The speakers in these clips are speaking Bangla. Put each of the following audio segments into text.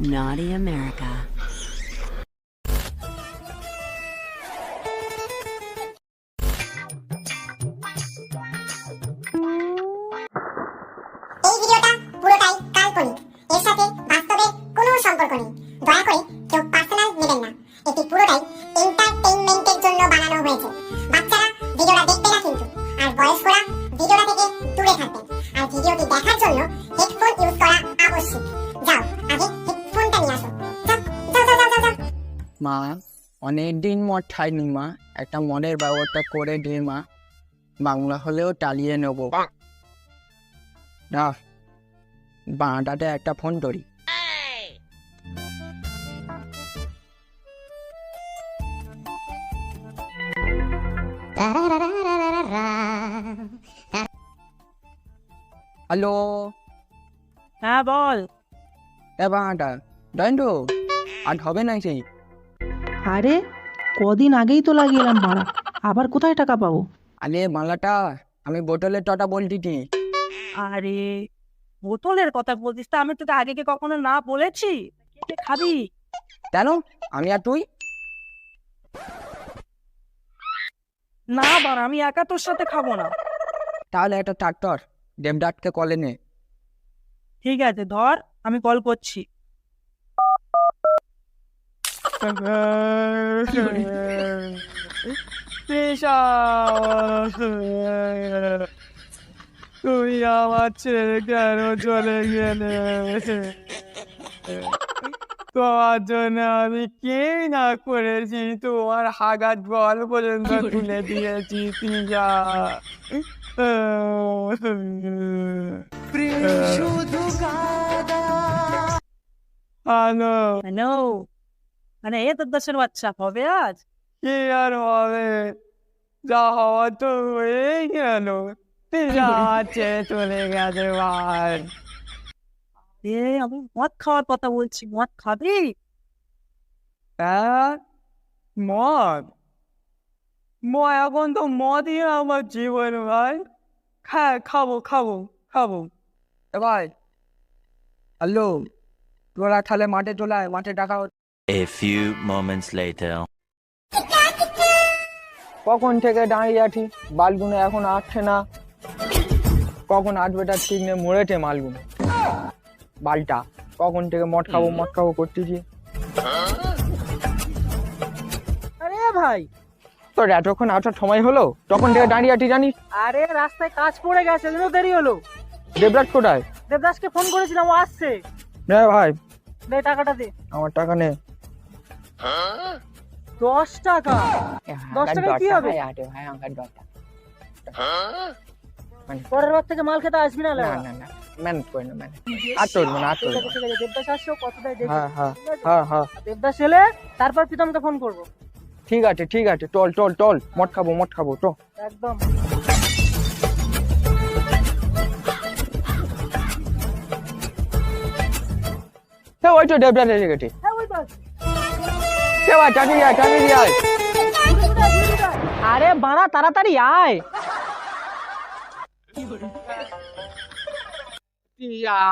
Naughty America. এই ভিডিওটা পুরোটাই কাল্পনিক। এর সাথে বাস্তবের কোনো সম্পর্ক নেই। দয়া করে কেউ পার্সোনাল নেবেন না। এটি পুরোটাই এন্টারটেইনমেন্টের জন্য বানানো হয়েছে। বাচ্চারা ভিডিওটা দেখবে না কিন্তু। আর বয়স্করা ভিডিওটা থেকে দূরে থাকবেন। আর ভিডিওটি দেখার জন্য হেডফোন ইউজ করা আবশ্যক। যাও, আগে হেডফোনটা নিয়ে আসো। যাও যাও যাও যাও যাও। মা, অনেকদিন মদ খাইনি মা, একটা মদের ব্যবস্থা করে দে মা, বাংলা হলেও টালিয়ে নেব না। বাঁটাতে একটা ফোন করি। হ্যালো, হ্যাঁ বল। এ বাঁটা জানি আজ হবে না সেই। আরে কদিন আগেই তো লাগিয়ে এলাম ভাড়া, আবার কোথায় টাকা পাবো? আরে মালাটা আমি বোতলের টটা বলছি। আরে বোতলের কথা বলছিস, তা আমি তোকে আগে কি কখনো না বলেছি? কে খাবি? কেন আমি আর তুই? না বার, আমি একা তোর সাথে খাবো না। তাহলে একটা ট্রাক্টর দেবদাটকে কলে নে। ঠিক আছে ধর, আমি কল করছি। তুই আমার ছেড়ে কেন চলে গেলে? তোমার জন্য আমি কি না করেছি, তোমার হাগাত বল পর্যন্ত তুলে দিয়েছি। তিজা শুধু হ্যালো, হ্যালো, মানে এ তোর দশের বাচ্চা হবে আজ? কি আর হবে, যা হওয়া তো হয়েই গেল। তিজা আছে চলে গেছে ভাই। এ আমি মদ খাওয়ার কথা বলছি, মদ খাবি? হ্যাঁ, মদ মদ এখন তো মদই আমার জীবন ভাই। হ্যাঁ, খাবো খাবো খাবো। এ ভাই, হ্যালো, তোরা তাহলে মাঠে চলে আয়, মাঠে টাকা। A few moments later. কখন থেকে দাঁড়িয়ে আছি, বালগুলো এখন আসছে না। কখন আসবে তার ঠিক নেই, মরেছে মালগুলো। বালটা কখন থেকে মদ খাবো করতেছি। আরে ভাই, তোর এতক্ষণ আসার সময় হলো, তখন থেকে দাঁড়িয়ে আছি জানিস। আরে রাস্তায় কাজ পড়ে গেছে, জন্য দেরি হলো। দেবরাজ কোথায়? দেবদাসকে ফোন করেছিলাম, ও আসছে। নে ভাই, দে টাকাটা দে। আমার টাকা নে। 10 টাকা? 10 টাকা কি হবে? ভাই আমার 10 টাকা। পরের বার থেকে মাল খেতে আসবি না। না না না, ম্যানেজ করে না, ম্যানেজ আর তোর না আর তোর। ঠিক আছে, দেবদাস আসছে, কতটাই দেখি। হ্যাঁ হ্যাঁ হ্যাঁ হ্যাঁ, দেবদাস এলে তারপর প্রীতমকে ফোন করবো। ঠিক আছে ঠিক আছে, টল টল টল, মদ খাবো তো। একদম। হ্যাঁ, ওই তো দেবরাজ এসে গেছে। হ্যাঁ ওই বাস। কে ভাই, টাকি আয়। আরে বাড়া, তাড়াতাড়ি আয়।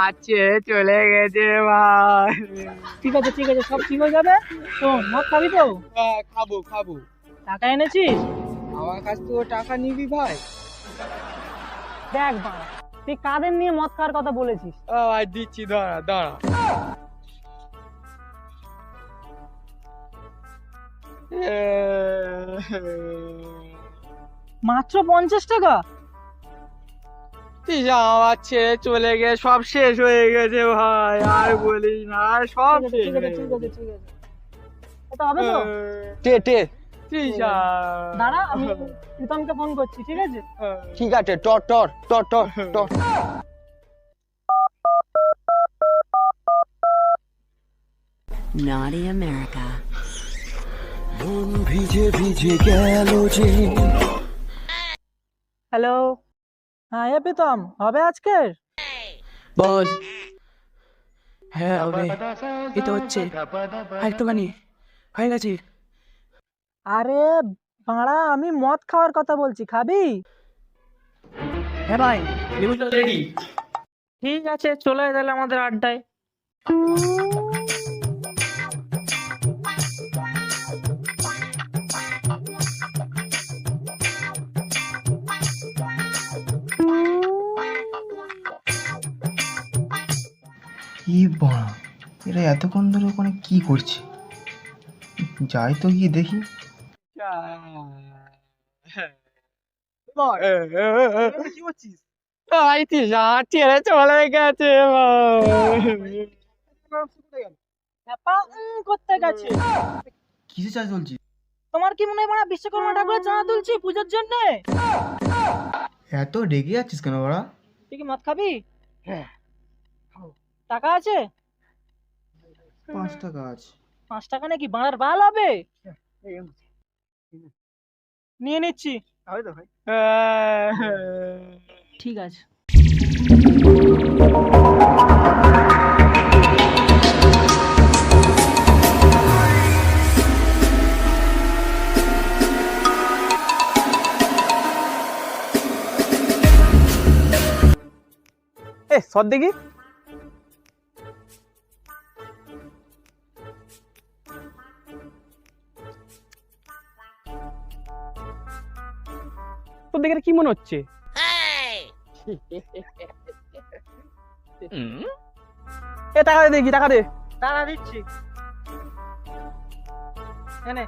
আছে চলে গেছে ভাই। ঠিক আছে ঠিক আছে, সব ঠিক হয়ে যাবে। শোন, মদ খাবি তো? হ্যাঁ, খাবো। টাকা এনেছিস? আমার কাছ থেকে টাকা নিবি ভাই? দেখ বাড়া, তুই কাদের নিয়ে মদ খাওয়ার কথা বলেছিস? ভাই দিচ্ছি, দাঁড়া। মাত্র 50 টাকা? আমার ছেড়ে চলে গেছে, সব শেষ হয়ে গেছে ভাই, আর বলিস না, আর সব শেষ ঠিক আছে ঠিক আছে ঠিক আছে, এটা হবে তো? টে দাঁড়া, আমি প্রীতমকে ফোন করছি, ঠিক আছে? ঠিক আছে, টর। Naughty America. হ্যালো, হ্যাঁ এ প্রীতম, হবে আজকের? বল। হ্যাঁ হবে, এই তো হচ্ছে, একটুখানি হয়ে গেছে। আরে বাড়া, আমি মদ খাওয়ার কথা বলছি, খাবি? হ্যাঁ ভাই, লেবু রেডি। ঠিক আছে, চলে আয় তাহলে আমাদের আড্ডায়। ই বাড়া, এরা এতক্ষণ ধরে ওখানে কি করছে? যাই তো গিয়ে দেখি। কি করছিস? ছেড়ে চলে গেছে করতে গেছে। কিসে চাষ চলছি? তোমার কি মনে হয় মানে বিশ্বকর্মা ঠাকুরের চাঁদা তুলছি পুজোর জন্য? এত রেগে যাচ্ছিস কেন বাড়া? তুই কি মদ খাবি? হ্যাঁ। টাকা আছে? 5 টাকা আছে। 5 টাকা নাকি বাড়ার বাল হবে? নিয়ে নিচ্ছি। ঠিক আছে। এ সর দেখি। তোর দেখে কি মনে হচ্ছে? এ টাকা দে দেখি, টাকা দে। টাকা দিচ্ছি। এনে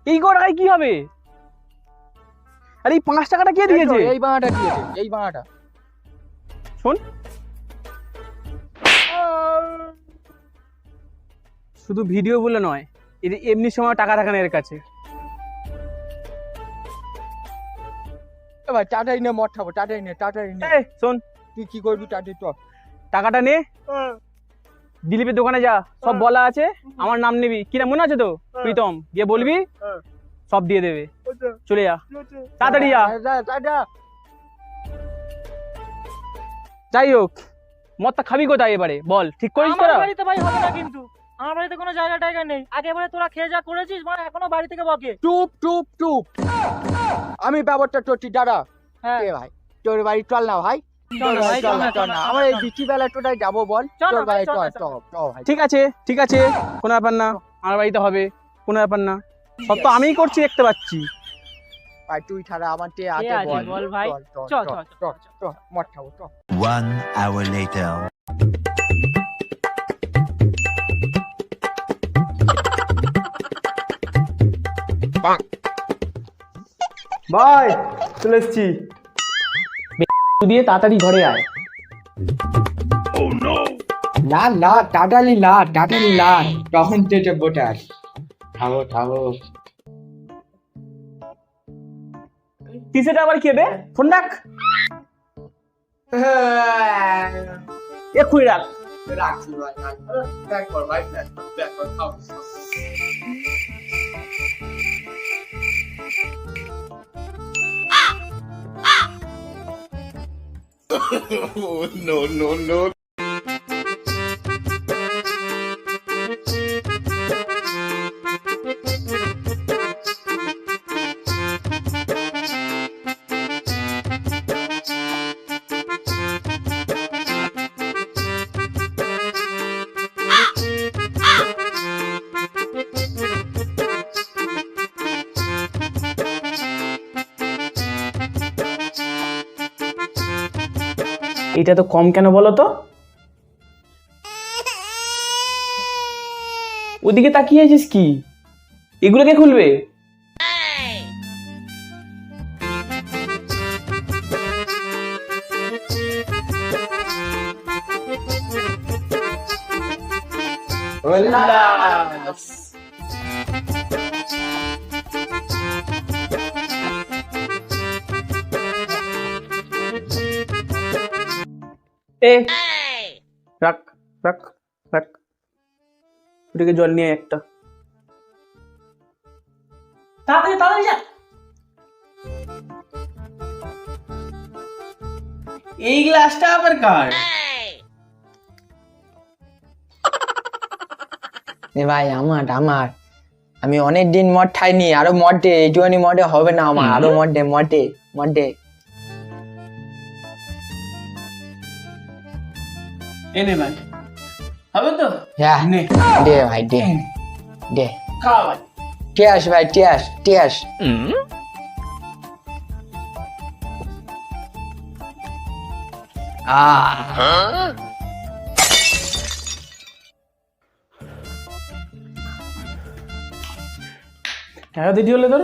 এই টাকায় কি হবে? আরে এই 5 টাকাটা কে দিয়েছে? এই বাঁটা দিয়েছে, এই বাঁটা। শোন, শুধু ভিডিও বলে নয়, এর এমনি সময় টাকা থাকে না এর কাছে। ভাই টাটাই নে, মদ খাবো, টাটাই নে, টাটাই নে। এই শোন, তুই কি করবি টাটাই? তো টাকাটা নে, দিলীপের দোকানে যা, সব বলা আছে, আমার নাম নিবি, কি নাম মনে আছে তো? প্রীতম, গিয়ে বলবি, সব দিয়ে দেবে। চলে যা, তাড়াতাড়ি যা। যাই হোক, মদটা খাবি কোথায় এবারে বল, ঠিক করিস আমার তোরা? বাড়িতে ভাই হবে না কিন্তু। আমার বাড়িতে কোনো জায়গা টায়গা নেই। আগেবারে তোরা খেয়ে যা করেছিস মানে এখনো বাড়ি থেকে বকে। টুপ টুপ টুপ। আমি ব্যাপারটা করছি, দাঁড়া। হ্যাঁ এ ভাই, তোর বাড়ি চল না ভাই। চল না ভাই, চল না, চল না। আমার এই বিচি বেলা টোটাই যাবো, বল। চল না তোর ভাই, বাড়ি চল চল না, চল চল না। চল ভাই। ঠিক আছে, ঠিক আছে, কোনো ব্যাপার না, আমার বাড়িতে হবে, কোনো ব্যাপার না, সব তো আমিই করছি দেখতে পাচ্ছি। ভাই তুই ছাড়া আমার তে কে আগে আছে বল। বল ভাই। চল চল, চল চল, চল চল, মদ খাবো চল। 1 hour later. ভাই চলে এসছি। দিয়ে তাড়াতাড়ি ঘরে আয়। না না, টাটালি না, টাটালি না, তখন তেতে বোটাস। খাবো খাবো। কিসেটা আবার কে বে? ফোন রাখ, এক্ষুনি রাখ। রাখছি ভাই, ব্যাক কর ভাই, ব্যাক কর, খাও। এটা তো কম কেন বলো তো? ওদিকে তাকিয়ে আছিস কি? এগুলো কে খুলবে? এ রাখ রাখ রাখ, ওদিকে জল নিয়ে আয় একটা। তাড়াতাড়ি তাড়াতাড়ি যা। এই গ্লাসটা আবার কার? এ ভাই আমার আমার আমি অনেক দিন মদ খাইনি, আরো মদে, এইটুখানি মদে হবে না আমার, আরো মদে মদে মদে। এনে ভাই, হবে তো? হ্যাঁ নে, দে ভাই, দে দে। খাওয়া ভাই। টিয়াস ভাই, টিয়াস টিয়াস। টাকা দিতে হলে তোর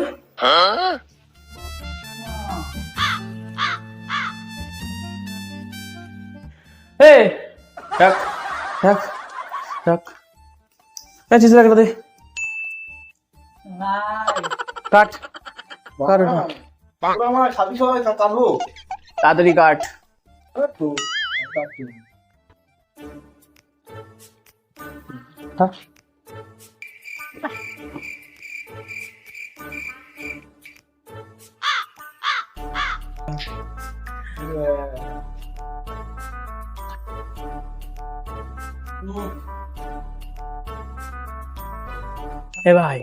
এই রাখ রাখ রাখ চিজ রাখলে দে কাট কাট আমার সাথী সবাই কাটবো তাড়াতাড়ি কাট কাট এ ভাই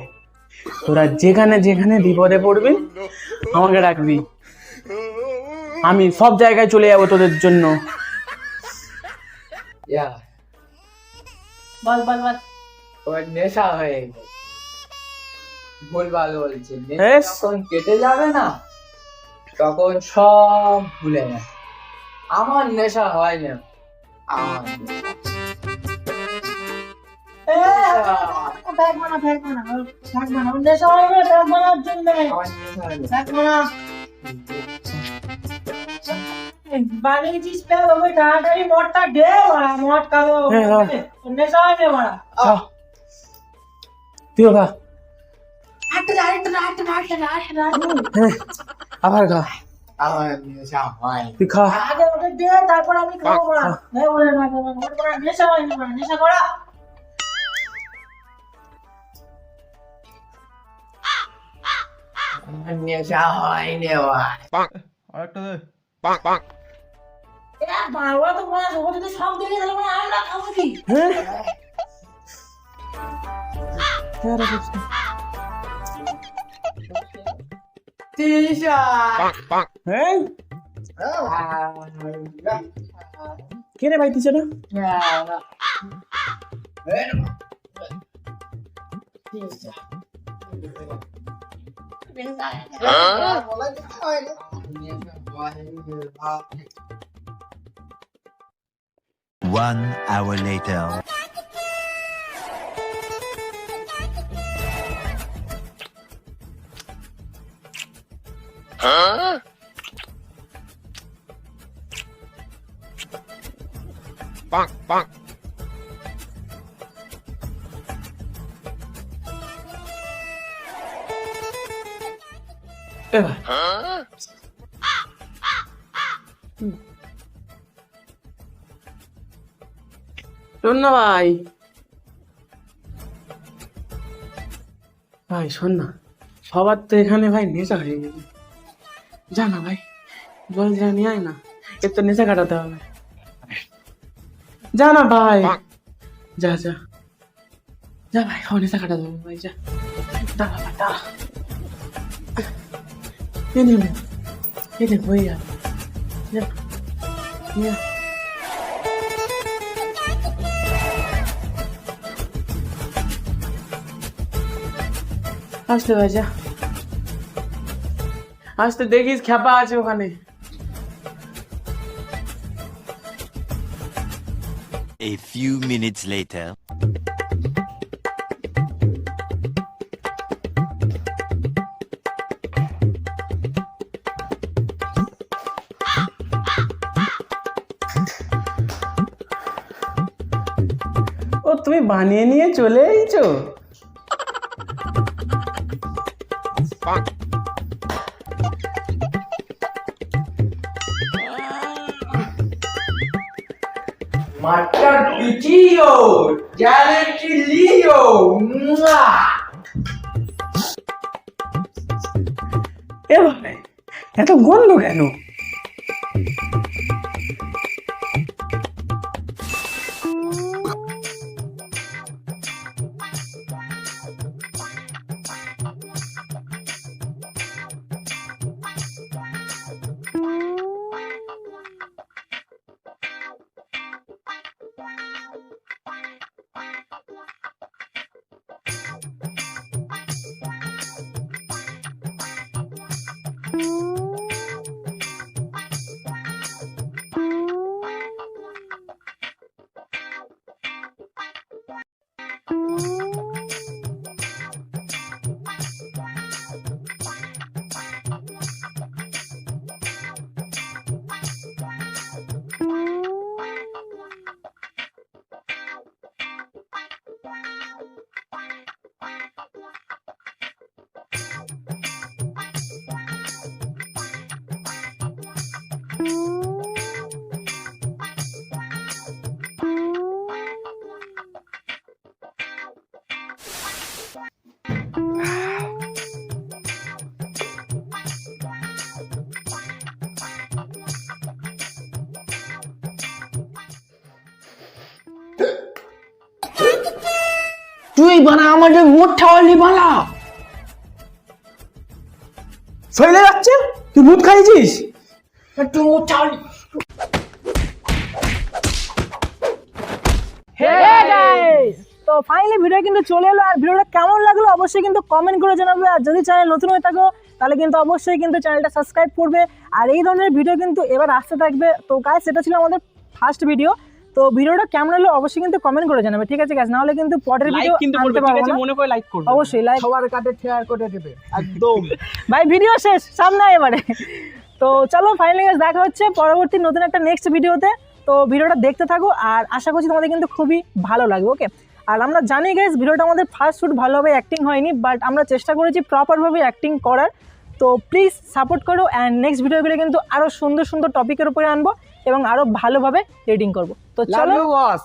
তোরা যেখানে যেখানে বিপদে পড়বি আমাকে ডাকবি, আমি সব জায়গায় চলে যাবো তোদের জন্য। বল বল বল। ওর নেশা হয়ে গেছে, ভুলভাল বলছে। বেশ। যখন কেটে যাবে না তখন সব ভুলে যাবে। আমার নেশা হয় না, আমার বানিয়েছিস তাড়াতাড়ি মদটা দে, মদ খাবো। নেশা হয় না মারা। তুই খা, আবার খা, আমার নেশা হয়। তুই খা। আগে ওটা দে, তারপর আমি খাবো মারা। নেশা হয় না মারা, নেশা করা। আমার নেশা হয় না ভাই। আরেকটা দে বাবা তো মারা, ও যদি সব দিকে তাহলে আমরা খাবো কি? কে রে ভাই দিছে না? One hour later. এ ভাই শোন না ভাই, ভাই শোন না, সবার তো এখানে ভাই নেশা হয়ে গেছে। যা না ভাই, জল যা নিয়ে আয় না, এর তো নেশা কাটাতে হবে। যা না ভাই, যা যা যা ভাই, খাও, নেশা কাটাতে হবে ভাই, যা। দাঁড়া ভাই, দাঁড়া, এই দেখ হয়ে যা, যা নিয়ে আয়। আসতে ভাই, যা আসতে, দেখিস খ্যাপা আছে ওখানে। A few minutes later. ও তুমি বানিয়ে নিয়ে চলে এসেছো? मटर पिचियो, गैलेक्सी लियो। এ ভাই এত গন্ধ কেন? তুই বানা আমাদের মোটটা হলি বালা। শৈলে যাচ্ছে তুই ভূত খাইছিস? একটু মোটটা হলি। তো ফাইনালি ভিডিও কিন্তু চলে এলো, আর ভিডিওটা কেমন লাগলো অবশ্যই কিন্তু কমেন্ট করে জানাবে। আর যদি চ্যানেল নতুন হয়ে থাকো তাহলে কিন্তু অবশ্যই কিন্তু চ্যানেলটা সাবস্ক্রাইব করবে। আর এই ধরনের ভিডিও কিন্তু এবার আসতে থাকবে। তো গাইস এটা ছিল আমাদের ফার্স্ট ভিডিও। তো ভিডিওটা কেমন হলো অবশ্যই কিন্তু কমেন্ট করে জানাবে, ঠিক আছে গাইস? না হলে কিন্তু পরের ভিডিও কিন্তু আনতে করবে, ঠিক পারবো আছে? না। মনে করে লাইক করবে, অবশ্যই লাইক সবার কাছে শেয়ার করে দেবে একদম। ভাই ভিডিও শেষ, সামনে এবারে। তো চলো ফাইনালি গাইস দেখা হচ্ছে পরবর্তী নতুন একটা নেক্সট ভিডিওতে। তো ভিডিওটা দেখতে থাকো, আর আশা করছি তোমাদের কিন্তু খুবই ভালো লাগবে, ওকে? আর আমরা জানি গাইস ভিডিওটা আমাদের ফার্স্ট শুট ভালোভাবে অ্যাক্টিং হয়নি, বাট আমরা চেষ্টা করেছি প্রপারভাবে অ্যাক্টিং করার। তো প্লিজ সাপোর্ট করো, অ্যান্ড নেক্সট ভিডিওগুলো কিন্তু আরও সুন্দর সুন্দর টপিকের উপরে আনবো এবং আরও ভালোভাবে এডিটিং করবো। তো চলো বস।